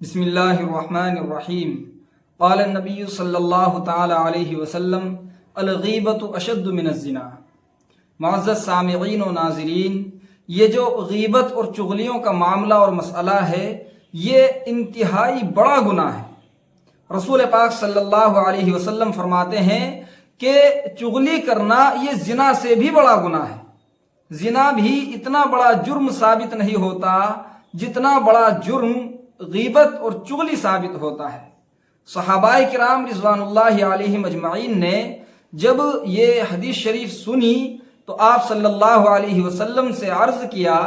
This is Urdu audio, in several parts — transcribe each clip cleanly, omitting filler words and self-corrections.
بسم اللہ الرحمن الرحیم قال النبی صلی اللہ تعالی علیہ وسلم الغیبت اشد من الزنا۔ معزز سامعین و ناظرین، یہ جو غیبت اور چغلیوں کا معاملہ اور مسئلہ ہے یہ انتہائی بڑا گناہ ہے۔ رسول پاک صلی اللہ علیہ وسلم فرماتے ہیں کہ چغلی کرنا یہ زنا سے بھی بڑا گناہ ہے۔ زنا بھی اتنا بڑا جرم ثابت نہیں ہوتا جتنا بڑا جرم غیبت اور چغلی ثابت ہوتا ہے۔ صحابہ کرام رضوان اللہ علیہم اجمعین نے جب یہ حدیث شریف سنی تو آپ صلی اللہ علیہ وسلم سے عرض کیا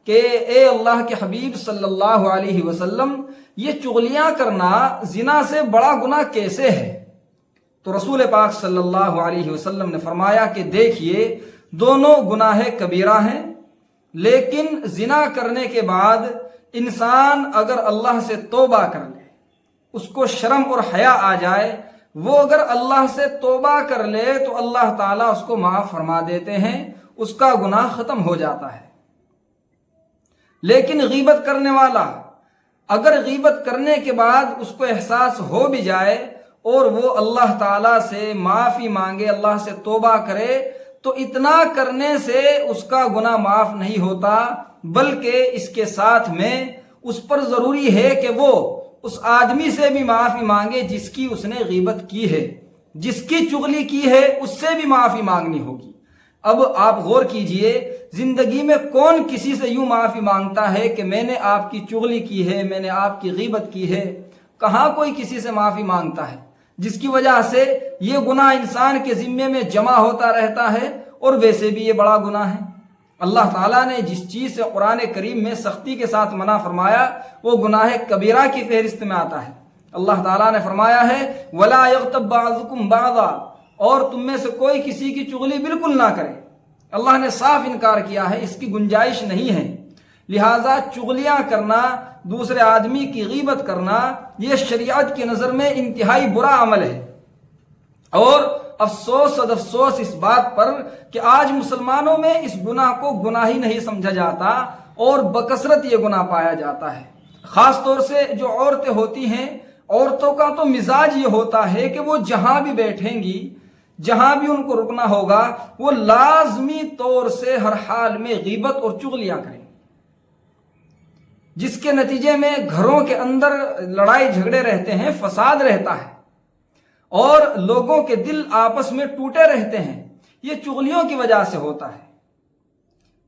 کہ اے اللہ کے حبیب صلی اللہ علیہ وسلم، یہ چغلیاں کرنا زنا سے بڑا گناہ کیسے ہے؟ تو رسول پاک صلی اللہ علیہ وسلم نے فرمایا کہ دیکھیے، دونوں گناہ کبیرہ ہیں، لیکن زنا کرنے کے بعد انسان اگر اللہ سے توبہ کر لے، اس کو شرم اور حیا آ جائے، وہ اگر اللہ سے توبہ کر لے تو اللہ تعالیٰ اس کو معاف فرما دیتے ہیں، اس کا گناہ ختم ہو جاتا ہے۔ لیکن غیبت کرنے والا اگر غیبت کرنے کے بعد اس کو احساس ہو بھی جائے اور وہ اللہ تعالیٰ سے معافی مانگے، اللہ سے توبہ کرے، تو اتنا کرنے سے اس کا گناہ معاف نہیں ہوتا، بلکہ اس کے ساتھ میں اس پر ضروری ہے کہ وہ اس آدمی سے بھی معافی مانگے جس کی اس نے غیبت کی ہے، جس کی چغلی کی ہے اس سے بھی معافی مانگنی ہوگی۔ اب آپ غور کیجئے، زندگی میں کون کسی سے یوں معافی مانگتا ہے کہ میں نے آپ کی چغلی کی ہے، میں نے آپ کی غیبت کی ہے؟ کہاں کوئی کسی سے معافی مانگتا ہے؟ جس کی وجہ سے یہ گناہ انسان کے ذمے میں جمع ہوتا رہتا ہے، اور ویسے بھی یہ بڑا گناہ ہے۔ اللہ تعالیٰ نے جس چیز سے قرآن کریم میں سختی کے ساتھ منع فرمایا وہ گناہ کبیرہ کی فہرست میں آتا ہے۔ اللہ تعالیٰ نے فرمایا ہے وَلَا يَغْتَبْ بَعْضُكُمْ بَعْضًا، اور تم میں سے کوئی کسی کی چغلی بالکل نہ کرے۔ اللہ نے صاف انکار کیا ہے، اس کی گنجائش نہیں ہے۔ لہٰذا چغلیاں کرنا، دوسرے آدمی کی غیبت کرنا، یہ شریعت کی نظر میں انتہائی برا عمل ہے۔ اور افسوس اس بات پر کہ آج مسلمانوں میں اس گناہ کو گناہ ہی نہیں سمجھا جاتا اور بکثرت یہ گناہ پایا جاتا ہے۔ خاص طور سے جو عورتیں ہوتی ہیں، عورتوں کا تو مزاج یہ ہوتا ہے کہ وہ جہاں بھی بیٹھیں گی، جہاں بھی ان کو رکنا ہوگا، وہ لازمی طور سے ہر حال میں غیبت اور چغلیاں کریں، جس کے نتیجے میں گھروں کے اندر لڑائی جھگڑے رہتے ہیں، فساد رہتا ہے، اور لوگوں کے دل آپس میں ٹوٹے رہتے ہیں۔ یہ چغلیوں کی وجہ سے ہوتا ہے۔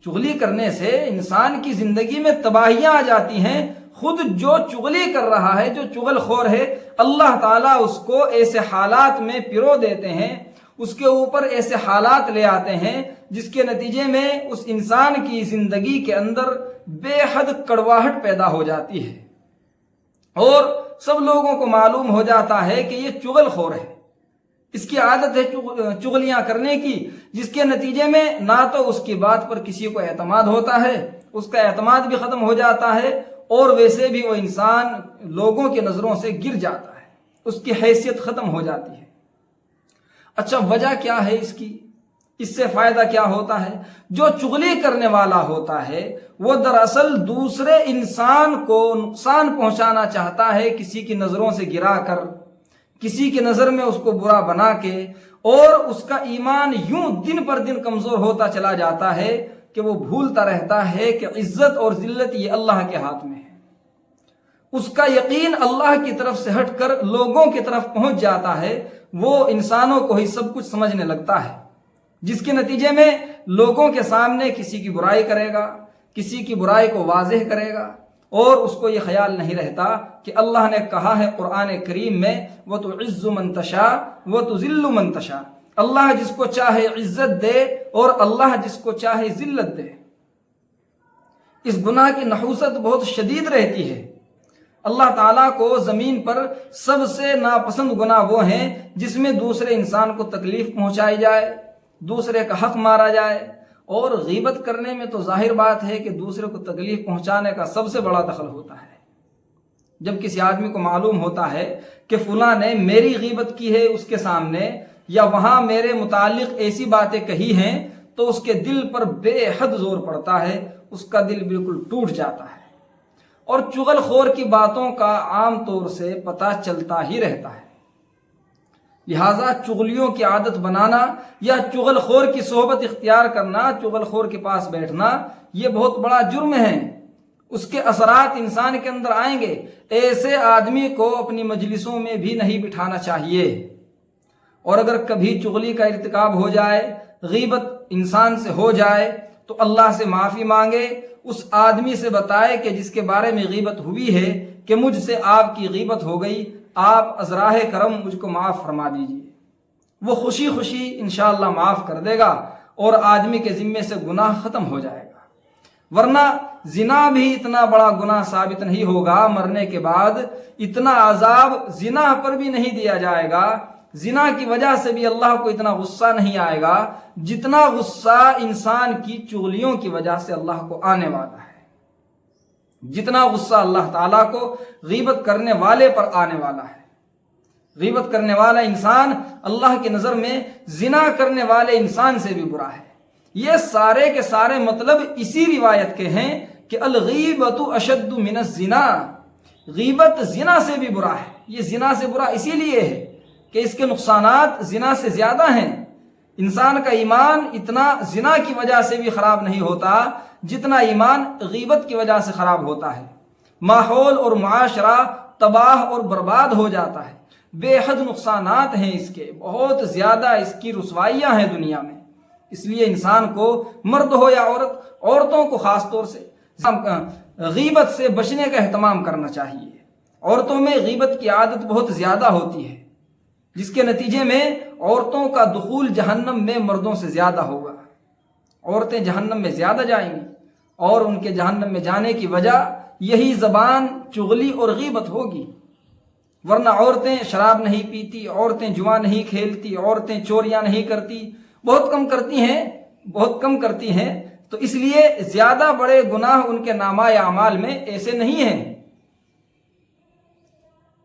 چغلی کرنے سے انسان کی زندگی میں تباہیاں آ جاتی ہیں۔ خود جو چغلی کر رہا ہے، جو چغل خور ہے، اللہ تعالیٰ اس کو ایسے حالات میں پرو دیتے ہیں، اس کے اوپر ایسے حالات لے آتے ہیں جس کے نتیجے میں اس انسان کی زندگی کے اندر بے حد کڑواہٹ پیدا ہو جاتی ہے، اور سب لوگوں کو معلوم ہو جاتا ہے کہ یہ چغل خور ہے، اس کی عادت ہے چغلیاں کرنے کی، جس کے نتیجے میں نہ تو اس کی بات پر کسی کو اعتماد ہوتا ہے، اس کا اعتماد بھی ختم ہو جاتا ہے، اور ویسے بھی وہ انسان لوگوں کی نظروں سے گر جاتا ہے، اس کی حیثیت ختم ہو جاتی ہے۔ اچھا، وجہ کیا ہے اس کی؟ اس سے فائدہ کیا ہوتا ہے؟ جو چغلی کرنے والا ہوتا ہے وہ دراصل دوسرے انسان کو نقصان پہنچانا چاہتا ہے، کسی کی نظروں سے گرا کر، کسی کی نظر میں اس کو برا بنا کے، اور اس کا ایمان یوں دن پر دن کمزور ہوتا چلا جاتا ہے کہ وہ بھولتا رہتا ہے کہ عزت اور ذلت یہ اللہ کے ہاتھ میں ہے۔ اس کا یقین اللہ کی طرف سے ہٹ کر لوگوں کی طرف پہنچ جاتا ہے، وہ انسانوں کو ہی سب کچھ سمجھنے لگتا ہے، جس کے نتیجے میں لوگوں کے سامنے کسی کی برائی کرے گا، کسی کی برائی کو واضح کرے گا، اور اس کو یہ خیال نہیں رہتا کہ اللہ نے کہا ہے قرآن کریم میں وَتُعِزُّ مَن تَشَاءُ وَتُذِلُّ مَن تَشَاءُ، اللہ جس کو چاہے عزت دے اور اللہ جس کو چاہے ذلت دے۔ اس گناہ کی نحوست بہت شدید رہتی ہے۔ اللہ تعالیٰ کو زمین پر سب سے ناپسند گناہ وہ ہیں جس میں دوسرے انسان کو تکلیف پہنچائی جائے، دوسرے کا حق مارا جائے، اور غیبت کرنے میں تو ظاہر بات ہے کہ دوسرے کو تکلیف پہنچانے کا سب سے بڑا دخل ہوتا ہے۔ جب کسی آدمی کو معلوم ہوتا ہے کہ فلاں نے میری غیبت کی ہے اس کے سامنے، یا وہاں میرے متعلق ایسی باتیں کہی ہیں، تو اس کے دل پر بے حد زور پڑتا ہے، اس کا دل بالکل ٹوٹ جاتا ہے، اور چغل خور کی باتوں کا عام طور سے پتہ چلتا ہی رہتا ہے۔ لہٰذا چغلیوں کی عادت بنانا یا چغل خور کی صحبت اختیار کرنا، چغل خور کے پاس بیٹھنا، یہ بہت بڑا جرم ہے۔ اس کے اثرات انسان کے اندر آئیں گے۔ ایسے آدمی کو اپنی مجلسوں میں بھی نہیں بٹھانا چاہیے۔ اور اگر کبھی چغلی کا ارتکاب ہو جائے، غیبت انسان سے ہو جائے، تو اللہ سے معافی مانگے، اس آدمی سے بتائے کہ جس کے بارے میں غیبت ہوئی ہے کہ مجھ سے آپ کی غیبت ہو گئی، آپ از راہ کرم مجھ کو معاف فرما دیجیے۔ وہ خوشی خوشی انشاءاللہ معاف کر دے گا اور آدمی کے ذمے سے گناہ ختم ہو جائے گا۔ ورنہ زنا بھی اتنا بڑا گناہ ثابت نہیں ہوگا، مرنے کے بعد اتنا عذاب زنا پر بھی نہیں دیا جائے گا، زنا کی وجہ سے بھی اللہ کو اتنا غصہ نہیں آئے گا جتنا غصہ انسان کی چغلیوں کی وجہ سے اللہ کو آنے والا ہے، جتنا غصہ اللہ تعالیٰ کو غیبت کرنے والے پر آنے والا ہے۔ غیبت کرنے والا انسان اللہ کی نظر میں زنا کرنے والے انسان سے بھی برا ہے۔ یہ سارے کے سارے مطلب اسی روایت کے ہیں کہ الغیبۃ اشد من الزنا، غیبت زنا سے بھی برا ہے۔ یہ زنا سے برا اسی لیے ہے کہ اس کے نقصانات زنا سے زیادہ ہیں۔ انسان کا ایمان اتنا زنا کی وجہ سے بھی خراب نہیں ہوتا جتنا ایمان غیبت کی وجہ سے خراب ہوتا ہے۔ ماحول اور معاشرہ تباہ اور برباد ہو جاتا ہے، بے حد نقصانات ہیں اس کے، بہت زیادہ اس کی رسوائیاں ہیں دنیا میں۔ اس لیے انسان کو، مرد ہو یا عورت، عورتوں کو خاص طور سے غیبت سے بچنے کا اہتمام کرنا چاہیے۔ عورتوں میں غیبت کی عادت بہت زیادہ ہوتی ہے، جس کے نتیجے میں عورتوں کا دخول جہنم میں مردوں سے زیادہ ہوگا۔ عورتیں جہنم میں زیادہ جائیں گی اور ان کے جہنم میں جانے کی وجہ یہی زبان چغلی اور غیبت ہوگی۔ ورنہ عورتیں شراب نہیں پیتی، عورتیں جوا نہیں کھیلتی، عورتیں چوریاں نہیں کرتی، بہت کم کرتی ہیں۔ تو اس لیے زیادہ بڑے گناہ ان کے نامہ اعمال میں ایسے نہیں ہیں۔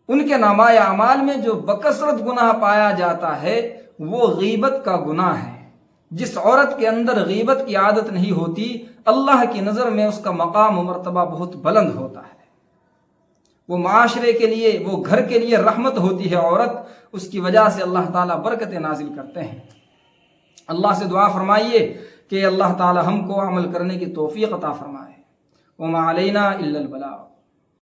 ان کے نامہ اعمال میں جو بکثرت گناہ پایا جاتا ہے وہ غیبت کا گناہ ہے۔ جس عورت کے اندر غیبت کی عادت نہیں ہوتی، اللہ کی نظر میں اس کا مقام و مرتبہ بہت بلند ہوتا ہے۔ وہ معاشرے کے لیے، وہ گھر کے لیے رحمت ہوتی ہے عورت، اس کی وجہ سے اللہ تعالیٰ برکتیں نازل کرتے ہیں۔ اللہ سے دعا فرمائیے کہ اللہ تعالیٰ ہم کو عمل کرنے کی توفیق عطا فرمائے۔ وما علینا الا البلاغ۔